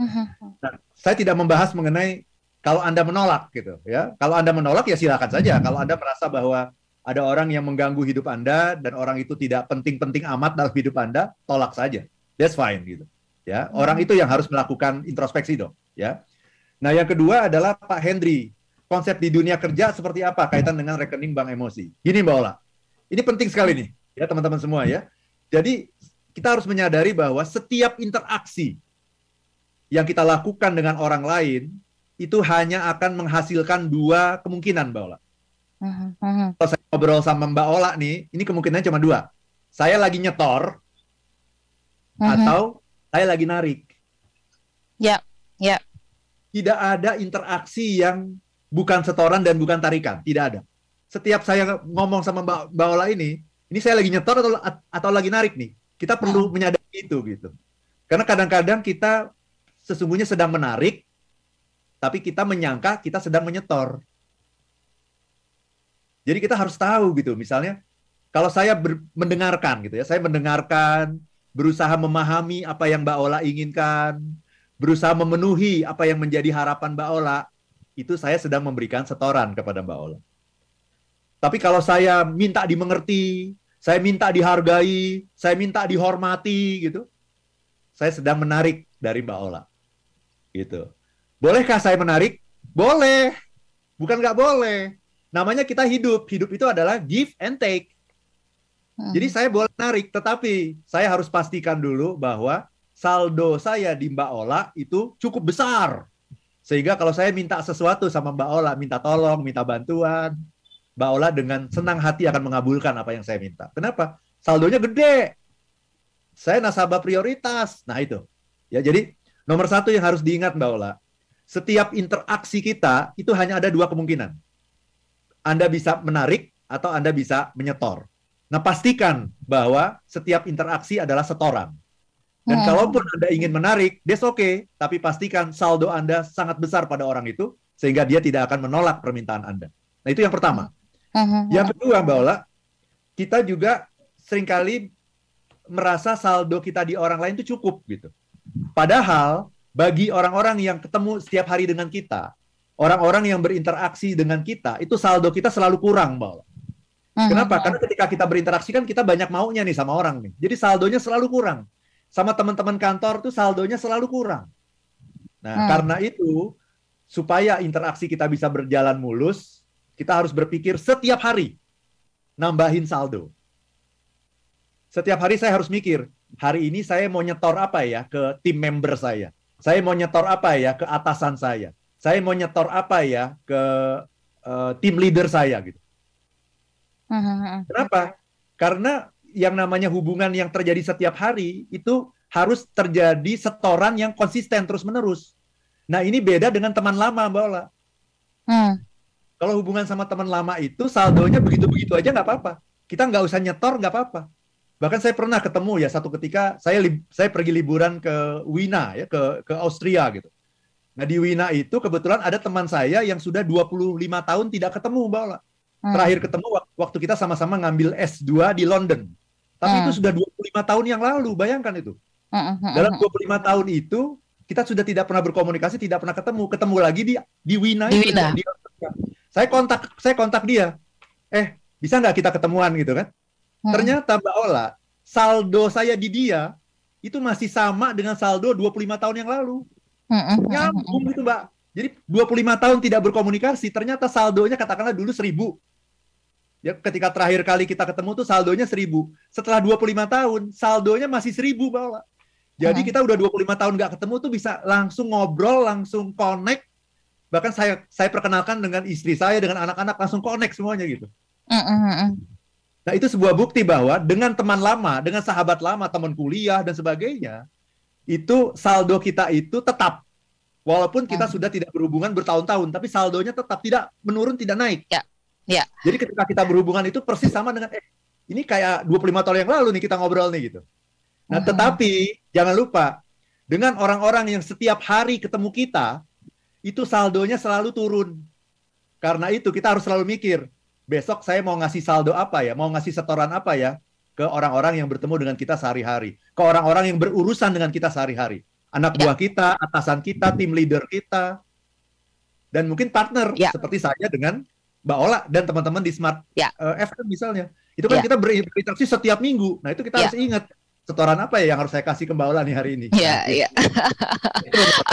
Nah, saya tidak membahas mengenai kalau Anda menolak gitu ya. Kalau Anda menolak ya silakan saja. Kalau Anda merasa bahwa ada orang yang mengganggu hidup Anda dan orang itu tidak penting-penting amat dalam hidup Anda, tolak saja. That's fine gitu. Ya, orang itu yang harus melakukan introspeksi dong, ya. Nah, yang kedua adalah Pak Henry. Konsep di dunia kerja seperti apa kaitan dengan rekening bank emosi? Gini Mbak Ola. Ini penting sekali nih, ya teman-teman semua ya. Jadi, kita harus menyadari bahwa setiap interaksi yang kita lakukan dengan orang lain itu hanya akan menghasilkan 2 kemungkinan, Mbak Ola. Kalau saya ngobrol sama Mbak Ola nih, ini kemungkinannya cuma 2. Saya lagi nyetor, atau saya lagi narik. Ya. Tidak ada interaksi yang bukan setoran dan bukan tarikan, tidak ada. Setiap saya ngomong sama Mbak Ola ini saya lagi nyetor atau lagi narik nih. Kita perlu menyadari itu gitu. Karena kadang-kadang kita sesungguhnya sedang menarik, tapi kita menyangka kita sedang menyetor. Jadi kita harus tahu gitu, misalnya kalau saya mendengarkan gitu ya, saya mendengarkan, berusaha memahami apa yang Mbak Ola inginkan, berusaha memenuhi apa yang menjadi harapan Mbak Ola, itu saya sedang memberikan setoran kepada Mbak Ola. Tapi kalau saya minta dimengerti, saya minta dihargai, saya minta dihormati gitu, saya sedang menarik dari Mbak Ola. Gitu. Bolehkah saya menarik? Boleh. Bukan nggak boleh. Namanya kita hidup. Hidup itu adalah give and take. Jadi saya boleh narik, tetapi saya harus pastikan dulu bahwa saldo saya di Mbak Ola itu cukup besar. Sehingga kalau saya minta sesuatu sama Mbak Ola, minta tolong, minta bantuan, Mbak Ola dengan senang hati akan mengabulkan apa yang saya minta. Kenapa? Saldonya gede. Saya nasabah prioritas. Nah itu. Ya, jadi nomor satu yang harus diingat Mbak Ola, setiap interaksi kita itu hanya ada dua kemungkinan. Anda bisa menarik atau Anda bisa menyetor. Nah, pastikan bahwa setiap interaksi adalah setoran. Dan kalaupun Anda ingin menarik, that's okay. Tapi pastikan saldo Anda sangat besar pada orang itu, sehingga dia tidak akan menolak permintaan Anda. Nah, itu yang pertama. Yang kedua, Mbak Ola, kita juga seringkali merasa saldo kita di orang lain itu cukup gitu. Padahal, bagi orang-orang yang ketemu setiap hari dengan kita, orang-orang yang berinteraksi dengan kita, itu saldo kita selalu kurang, Mbak Ola. Kenapa? Karena ketika kita berinteraksi kan kita banyak maunya nih sama orang nih. Jadi saldonya selalu kurang. Sama teman-teman kantor tuh saldonya selalu kurang. Nah, karena itu, supaya interaksi kita bisa berjalan mulus, kita harus berpikir setiap hari nambahin saldo. Setiap hari saya harus mikir, hari ini saya mau nyetor apa ya ke tim member saya? Saya mau nyetor apa ya ke atasan saya? Saya mau nyetor apa ya ke tim leader saya gitu. Kenapa? Karena yang namanya hubungan yang terjadi setiap hari itu harus terjadi setoran yang konsisten terus-menerus. Nah, ini beda dengan teman lama, Mbak Ola. Kalau hubungan sama teman lama itu saldonya begitu-begitu aja nggak apa-apa. Kita nggak usah nyetor, nggak apa-apa. Bahkan saya pernah ketemu ya satu ketika saya pergi liburan ke Wina ya, ke Austria gitu. Nah, di Wina itu kebetulan ada teman saya yang sudah 25 tahun tidak ketemu, Mbak Ola. Terakhir ketemu waktu kita sama-sama ngambil S2 di London. Tapi itu sudah 25 tahun yang lalu, bayangkan itu. Dalam 25 tahun itu, kita sudah tidak pernah berkomunikasi, tidak pernah ketemu. Ketemu lagi di Wina. Saya kontak dia. Bisa nggak kita ketemuan gitu kan? Ternyata Mbak Ola, saldo saya di dia, itu masih sama dengan saldo 25 tahun yang lalu. Nyambung gitu, Mbak. Jadi 25 tahun tidak berkomunikasi, ternyata saldonya katakanlah dulu 1.000. Ya, ketika terakhir kali kita ketemu tuh saldonya 1.000. Setelah 25 tahun, saldonya masih 1.000, Mbak Ola. Jadi kita udah 25 tahun nggak ketemu tuh bisa langsung ngobrol, langsung connect. Bahkan saya perkenalkan dengan istri saya, dengan anak-anak, langsung connect semuanya gitu. Nah, itu sebuah bukti bahwa dengan teman lama, dengan sahabat lama, teman kuliah, dan sebagainya, itu saldo kita itu tetap. Walaupun kita sudah tidak berhubungan bertahun-tahun, tapi saldonya tetap tidak menurun, tidak naik. Ya. Jadi ketika kita berhubungan itu persis sama dengan, ini kayak 25 tahun yang lalu nih kita ngobrol nih gitu. Nah, tetapi jangan lupa, dengan orang-orang yang setiap hari ketemu kita, itu saldonya selalu turun. Karena itu kita harus selalu mikir, besok saya mau ngasih saldo apa ya, mau ngasih setoran apa ya, ke orang-orang yang bertemu dengan kita sehari-hari, ke orang-orang yang berurusan dengan kita sehari-hari. Anak buah kita, atasan kita, tim leader kita, dan mungkin partner, seperti saya dengan Mbak Ola dan teman-teman di Smart FM misalnya. Itu kan kita berinteraksi setiap minggu. Nah, itu kita harus ingat, setoran apa ya yang harus saya kasih ke Mbak Ola nih hari ini. Iya.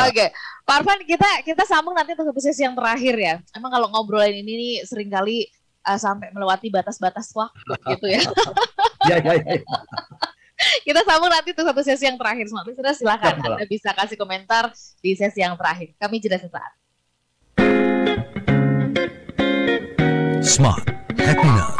Oke, Pak Arfan, kita sambung nanti untuk sesi yang terakhir ya. Emang kalau ngobrolin ini nih seringkali sampai melewati batas-batas waktu gitu ya. Iya. Kita sambung nanti untuk satu sesi yang terakhir. Smart Listener, silakan Anda bisa kasih komentar di sesi yang terakhir. Kami jeda sesaat. Smart Happiness.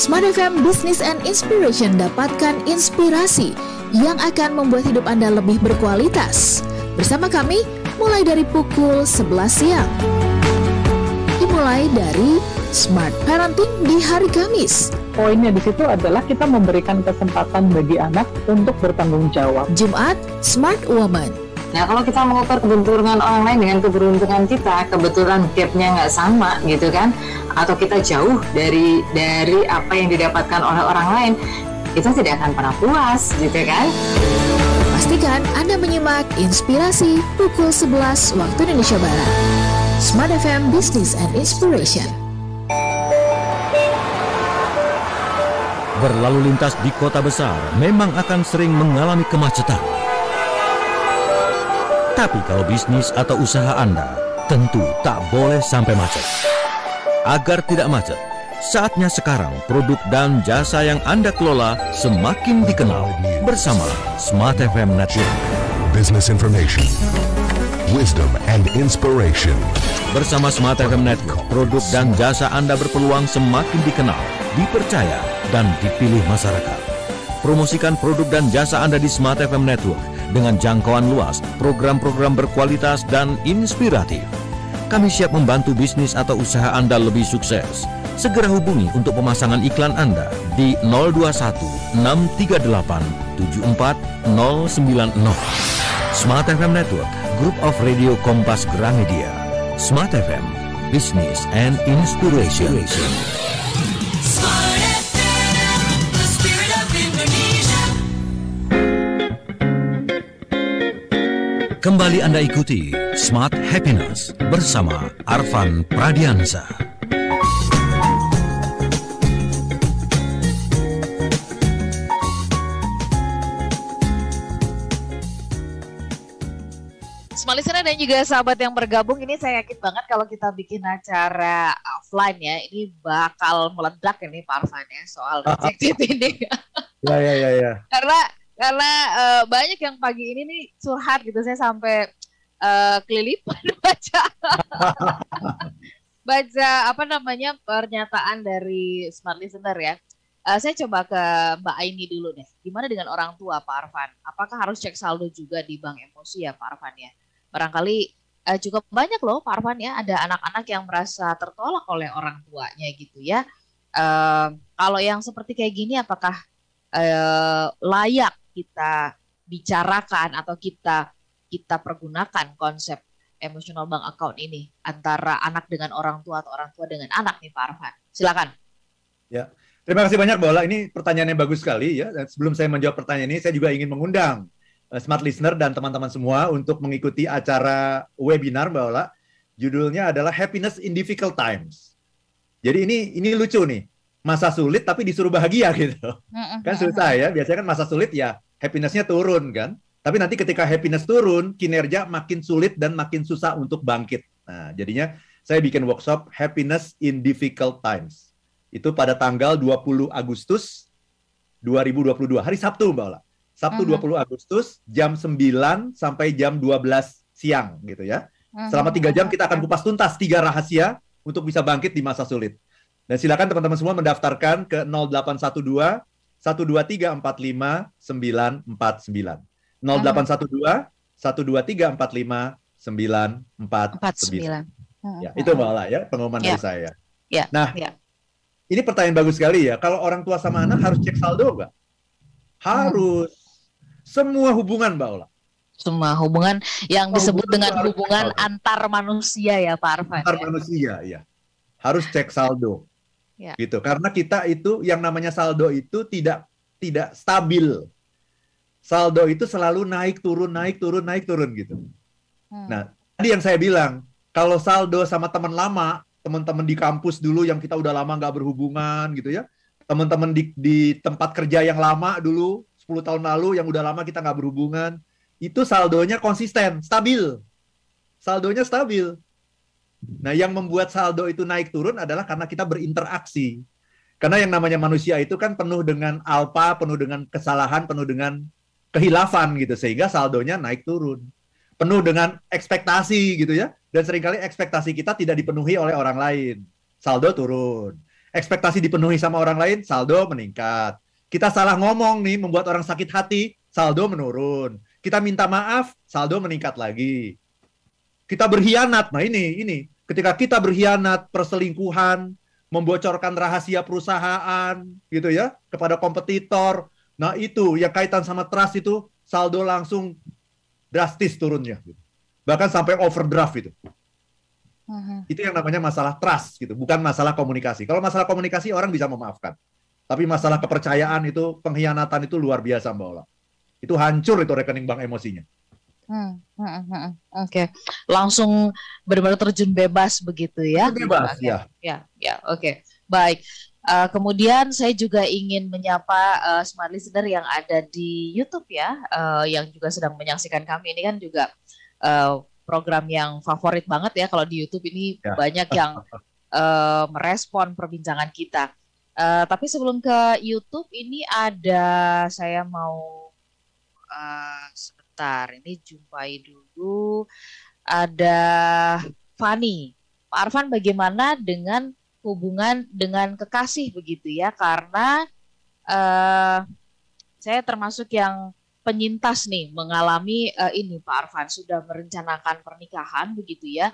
Smart FM Business and Inspiration, dapatkan inspirasi yang akan membuat hidup Anda lebih berkualitas. Bersama kami mulai dari pukul 11 siang. Dimulai dari Smart Parenting di hari Kamis. Poinnya di situ adalah kita memberikan kesempatan bagi anak untuk bertanggung jawab. Jumat, Smart Woman. Nah, kalau kita mengukur keberuntungan orang lain dengan keberuntungan kita, kebetulan gap-nya nggak sama gitu kan, atau kita jauh dari apa yang didapatkan oleh orang lain, kita tidak akan pernah puas gitu kan. Pastikan Anda menyimak Inspirasi pukul 11 waktu Indonesia Barat. Smart FM Business and Inspiration. Berlalu lintas di kota besar memang akan sering mengalami kemacetan. Tapi kalau bisnis atau usaha Anda tentu tak boleh sampai macet. Agar tidak macet, saatnya sekarang produk dan jasa yang Anda kelola semakin dikenal bersama Smart FM Network. Business information, wisdom and inspiration. Bersama Smart FM Network, produk dan jasa Anda berpeluang semakin dikenal, dipercaya, dan dipilih masyarakat. Promosikan produk dan jasa Anda di Smart FM Network dengan jangkauan luas, program-program berkualitas dan inspiratif. Kami siap membantu bisnis atau usaha Anda lebih sukses. Segera hubungi untuk pemasangan iklan Anda di 021 638 74090. Smart FM Network, Group of Radio Kompas Gramedia. Smart FM, Business and Inspiration. Kembali Anda ikuti Smart Happiness bersama Arfan Pradiansa. Smart listener dan juga sahabat yang bergabung, ini saya yakin banget kalau kita bikin acara offline ya, ini bakal meledak ini Pak Arfan ya, soal rejected ini. Ya. Karena banyak yang pagi ini nih curhat gitu, saya sampai kelilipan baca pernyataan dari Smart Listener ya. Saya coba ke Mbak Aini dulu deh. Gimana dengan orang tua Pak Arfan? Apakah harus cek saldo juga di bank emosi ya Pak Arfan ya? Barangkali cukup banyak loh Pak Arfan ya, ada anak-anak yang merasa tertolak oleh orang tuanya gitu ya. Kalau yang seperti kayak gini, apakah layak kita bicarakan atau kita pergunakan konsep emotional bank account ini antara anak dengan orang tua atau orang tua dengan anak nih Pak Arfan? Silakan. Ya, terima kasih banyak Mbak Ola. Ini pertanyaan yang bagus sekali ya. Dan sebelum saya menjawab pertanyaan ini, saya juga ingin mengundang Smart Listener dan teman-teman semua untuk mengikuti acara webinar Mbak Ola. Judulnya adalah Happiness in Difficult Times. Jadi ini lucu nih. Masa sulit tapi disuruh bahagia gitu. Kan susah ya, biasanya kan masa sulit ya happiness-nya turun kan. Tapi nanti ketika happiness turun, kinerja makin sulit dan makin susah untuk bangkit. Nah, jadinya saya bikin workshop Happiness in Difficult Times. Itu pada tanggal 20 Agustus 2022, hari Sabtu Mbak Ola. Sabtu 20 Agustus jam 9 sampai jam 12 siang gitu ya. Selama 3 jam kita akan kupas tuntas 3 rahasia untuk bisa bangkit di masa sulit. Dan silakan teman-teman semua mendaftarkan ke 0812 123 45 949. 0812 123 45 949. Ya, itu Mbak Ola ya, pengumuman dari saya. Nah, ini pertanyaan bagus sekali ya. Kalau orang tua sama anak harus cek saldo nggak? Harus. Semua hubungan Mbak Ola. Semua hubungan yang disebut dengan hubungan antar manusia ya Pak Arfan. Antar manusia ya. Harus cek saldo. Ya. Gitu. Karena kita itu yang namanya saldo itu tidak stabil. Saldo itu selalu naik turun gitu. Nah, tadi yang saya bilang, kalau saldo sama teman lama, teman-teman di kampus dulu yang kita udah lama nggak berhubungan gitu ya, teman-teman di tempat kerja yang lama dulu 10 tahun lalu yang udah lama kita nggak berhubungan, itu saldonya konsisten, stabil. Saldonya stabil. Nah, yang membuat saldo itu naik turun adalah karena kita berinteraksi. Karena yang namanya manusia itu kan penuh dengan alpa, penuh dengan kesalahan, penuh dengan kehilafan gitu, sehingga saldonya naik turun. Penuh dengan ekspektasi gitu ya, dan seringkali ekspektasi kita tidak dipenuhi oleh orang lain. Saldo turun. ekspektasi dipenuhi sama orang lain, saldo meningkat. Kita salah ngomong nih, membuat orang sakit hati, saldo menurun. Kita minta maaf, saldo meningkat lagi. Kita berkhianat, nah ini. Ketika kita berkhianat, perselingkuhan, membocorkan rahasia perusahaan, gitu ya, kepada kompetitor. Nah itu, yang kaitan sama trust itu, saldo langsung drastis turunnya. Bahkan sampai overdraft itu. Itu yang namanya masalah trust gitu, bukan masalah komunikasi. Kalau masalah komunikasi orang bisa memaafkan, tapi masalah kepercayaan itu, pengkhianatan itu luar biasa Mbak Ola. Itu hancur itu rekening bank emosinya. Oke. Langsung benar-benar terjun bebas begitu ya? Bebas ya. Ya, oke. Baik. Kemudian saya juga ingin menyapa smart listener yang ada di YouTube ya, yang juga sedang menyaksikan kami. Ini kan juga program yang favorit banget ya kalau di YouTube ini ya. Banyak yang merespon perbincangan kita. Tapi sebelum ke YouTube ini saya mau sebentar ini jumpai dulu ada Fani. Pak Arfan, bagaimana dengan hubungan dengan kekasih begitu ya? Karena saya termasuk yang penyintas nih mengalami ini Pak Arfan, sudah merencanakan pernikahan begitu ya,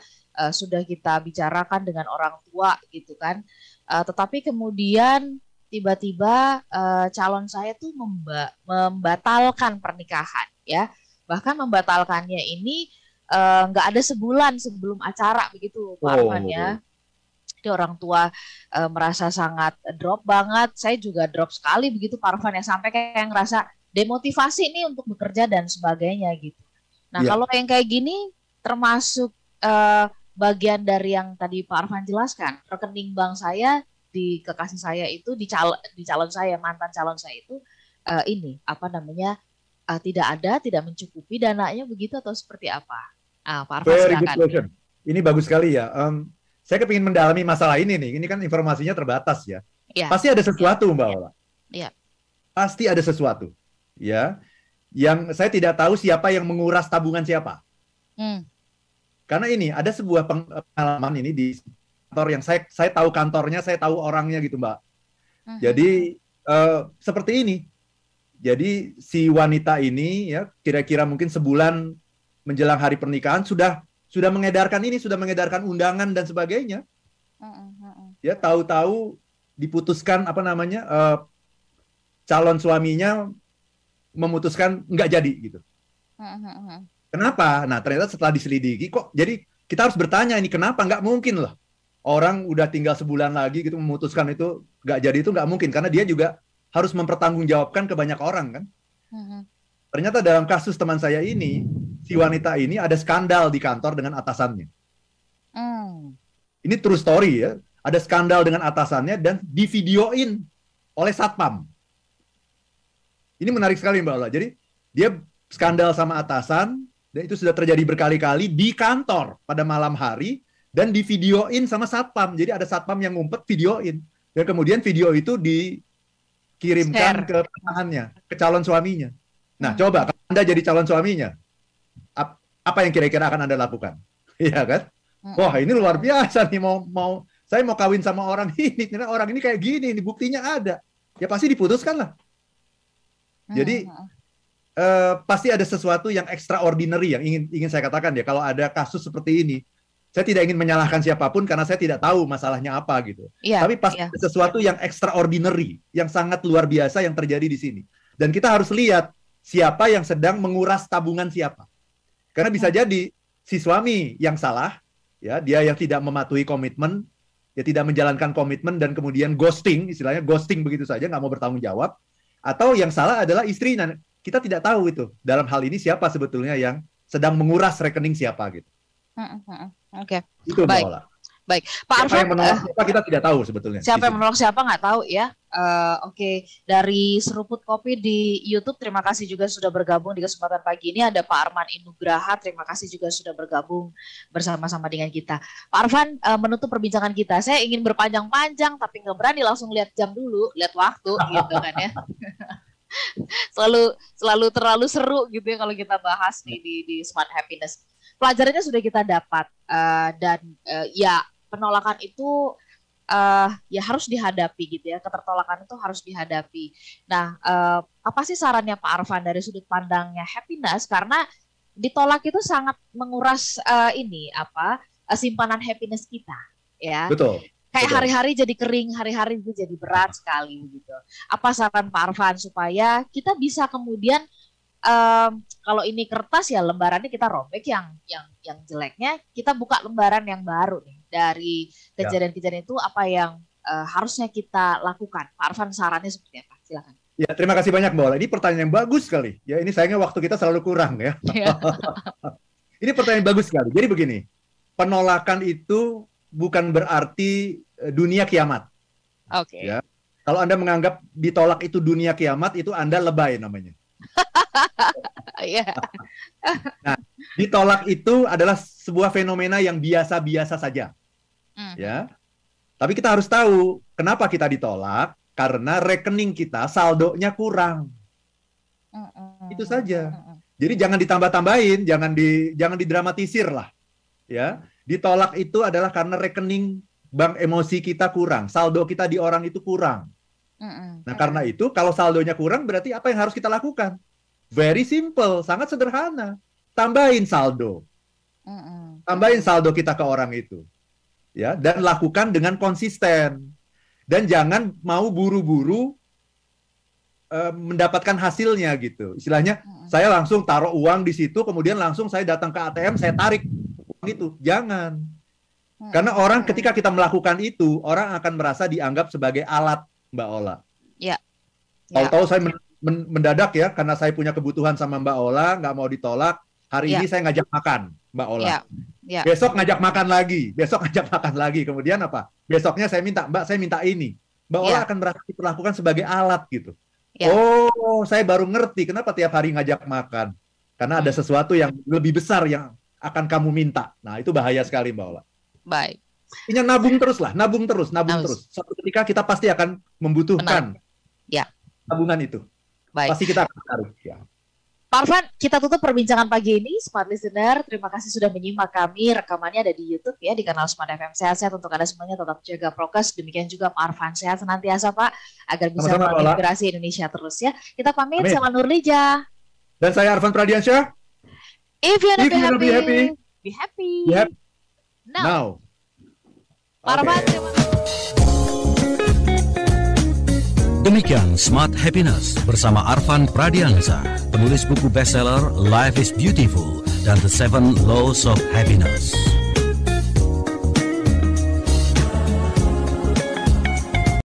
sudah kita bicarakan dengan orang tua gitu kan, tetapi kemudian tiba-tiba calon saya tuh membatalkan pernikahan ya, bahkan membatalkannya ini nggak ada sebulan sebelum acara begitu Pak Arfan ya. Jadi orang tua merasa sangat drop banget, saya juga drop sekali begitu Pak Arfan ya, sampai kayak ngerasa demotivasi nih untuk bekerja dan sebagainya gitu. Nah kalau yang kayak gini termasuk bagian dari yang tadi Pak Arfan jelaskan, rekening bank saya di kekasih saya itu di calon saya, mantan calon saya itu tidak mencukupi dananya begitu atau seperti apa? Pak Arfan silakan. Ini bagus sekali ya. Saya kepingin mendalami masalah ini nih. Ini kan informasinya terbatas ya. Pasti ada sesuatu Mbak Ola. Iya. Pasti ada sesuatu. Ya, yang saya tidak tahu siapa yang menguras tabungan siapa. Karena ini ada sebuah pengalaman ini di kantor yang saya tahu kantornya, saya tahu orangnya gitu Mbak. Jadi seperti ini. Jadi si wanita ini ya kira-kira mungkin sebulan menjelang hari pernikahan sudah mengedarkan ini, sudah mengedarkan undangan dan sebagainya. Ya tahu-tahu diputuskan calon suaminya memutuskan nggak jadi gitu. Kenapa? Nah ternyata setelah diselidiki kok jadi kita harus bertanya ini kenapa? Nggak mungkin loh orang udah tinggal sebulan lagi gitu memutuskan itu nggak jadi, itu nggak mungkin karena dia juga harus mempertanggungjawabkan ke banyak orang kan. Ternyata dalam kasus teman saya ini si wanita ini ada skandal di kantor dengan atasannya. Ini true story ya, ada skandal dengan atasannya dan divideoin oleh satpam. Ini menarik sekali Mbak Ola. Jadi dia skandal sama atasan dan itu sudah terjadi berkali-kali di kantor pada malam hari dan divideoin sama satpam. Jadi ada satpam yang ngumpet videoin dan kemudian video itu dikirimkan ke pasangannya, ke calon suaminya. Nah, coba kalau Anda jadi calon suaminya, apa yang kira-kira akan Anda lakukan? Iya kan? Wah, ini luar biasa nih saya mau kawin sama orang ini, karena orang ini kayak gini, ini buktinya ada. Ya pasti diputuskan lah. Jadi pasti ada sesuatu yang extraordinary yang ingin saya katakan ya. Kalau ada kasus seperti ini, saya tidak ingin menyalahkan siapapun karena saya tidak tahu masalahnya apa gitu. Tapi pasti ada sesuatu yang extraordinary, yang sangat luar biasa yang terjadi di sini. Dan kita harus lihat siapa yang sedang menguras tabungan siapa. Karena bisa jadi si suami yang salah, ya dia yang tidak mematuhi komitmen, ya tidak menjalankan komitmen dan kemudian ghosting, istilahnya ghosting begitu saja, nggak mau bertanggung jawab. Atau yang salah adalah istrinya. Kita tidak tahu itu dalam hal ini siapa sebetulnya yang sedang menguras rekening siapa gitu. Oke. Itu baik. Baik, Pak Arfan. Siapa yang menolak siapa kita tidak tahu sebetulnya. Siapa yang menolak siapa nggak tahu ya. Oke, dari Seruput Kopi di YouTube, terima kasih juga sudah bergabung di kesempatan pagi ini. Ada Pak Arman Inugraha, terima kasih juga sudah bergabung bersama-sama dengan kita. Pak Arfan, menutup perbincangan kita, saya ingin berpanjang-panjang tapi nggak berani langsung lihat jam dulu, lihat waktu gitu kan ya. selalu terlalu seru gitu ya kalau kita bahas nih di Smart Happiness. Pelajarannya sudah kita dapat dan ya penolakan itu ya harus dihadapi gitu ya, ketertolakan itu harus dihadapi. Nah, apa sih sarannya Pak Arfan dari sudut pandangnya happiness, karena ditolak itu sangat menguras simpanan happiness kita ya. Betul. Kayak hari-hari jadi kering, hari-hari itu jadi berat sekali gitu. Apa saran Pak Arfan supaya kita bisa kemudian kalau ini kertas ya lembarannya kita robek, yang jeleknya kita buka lembaran yang baru nih. Dari kejadian-kejadian itu apa yang harusnya kita lakukan? Pak Arfan sarannya seperti apa? Silakan. Ya, terima kasih banyak Mbak Ola. Ini pertanyaan yang bagus sekali. Ya, ini sayangnya waktu kita selalu kurang ya. Ini pertanyaan bagus sekali. Jadi begini, penolakan itu bukan berarti dunia kiamat. Oke. Ya. Kalau Anda menganggap ditolak itu dunia kiamat, itu Anda lebay namanya. Nah, ditolak itu adalah sebuah fenomena yang biasa-biasa saja. Ya. Tapi kita harus tahu kenapa kita ditolak, karena rekening kita saldonya kurang. Itu saja. Jadi jangan ditambah-tambahin, jangan didramatisir lah. Ya. Ditolak itu adalah karena rekening bank emosi kita kurang, saldo kita di orang itu kurang. Nah, karena itu kalau saldonya kurang berarti apa yang harus kita lakukan? Very simple, sangat sederhana. Tambahin saldo. Tambahin saldo kita ke orang itu. Ya, dan lakukan dengan konsisten. Dan jangan mau buru-buru mendapatkan hasilnya gitu. Istilahnya saya langsung taruh uang di situ, kemudian langsung saya datang ke ATM, saya tarik uang itu. Jangan. Karena orang ketika kita melakukan itu, orang akan merasa dianggap sebagai alat, Mbak Ola. Ya. Tahu-tahu saya mendadak ya, karena saya punya kebutuhan sama Mbak Ola, nggak mau ditolak. Hari ini saya ngajak makan, Mbak Ola. Besok ngajak makan lagi, Kemudian apa? Besoknya saya minta, Mbak, saya minta ini. Mbak Ola akan merasa diperlakukan sebagai alat gitu. Oh, saya baru ngerti kenapa tiap hari ngajak makan. Karena ada sesuatu yang lebih besar yang akan kamu minta. Nah, itu bahaya sekali, Mbak Ola. Baik. Intinya nabung terus. Suatu ketika kita pasti akan membutuhkan tabungan itu. Baik. Pasti kita akan taruh. Ya. Pak Arfan, kita tutup perbincangan pagi ini. Smart Listener, terima kasih sudah menyimak kami. Rekamannya ada di YouTube ya, di kanal Smart FM. Sehat-sehat untuk Anda semuanya, tetap jaga prokes. Demikian juga Pak Arfan, sehat senantiasa Pak, agar bisa menginspirasi Indonesia terus ya. Kita pamit, sama Nurlija. Dan saya Arfan Pradiansyah. If you wanna be happy, be happy. Now. Pak Arfan, terima kasih. Demikian Smart Happiness bersama Arfan Pradiansyah, penulis buku bestseller Life is Beautiful dan The 7 Laws of Happiness.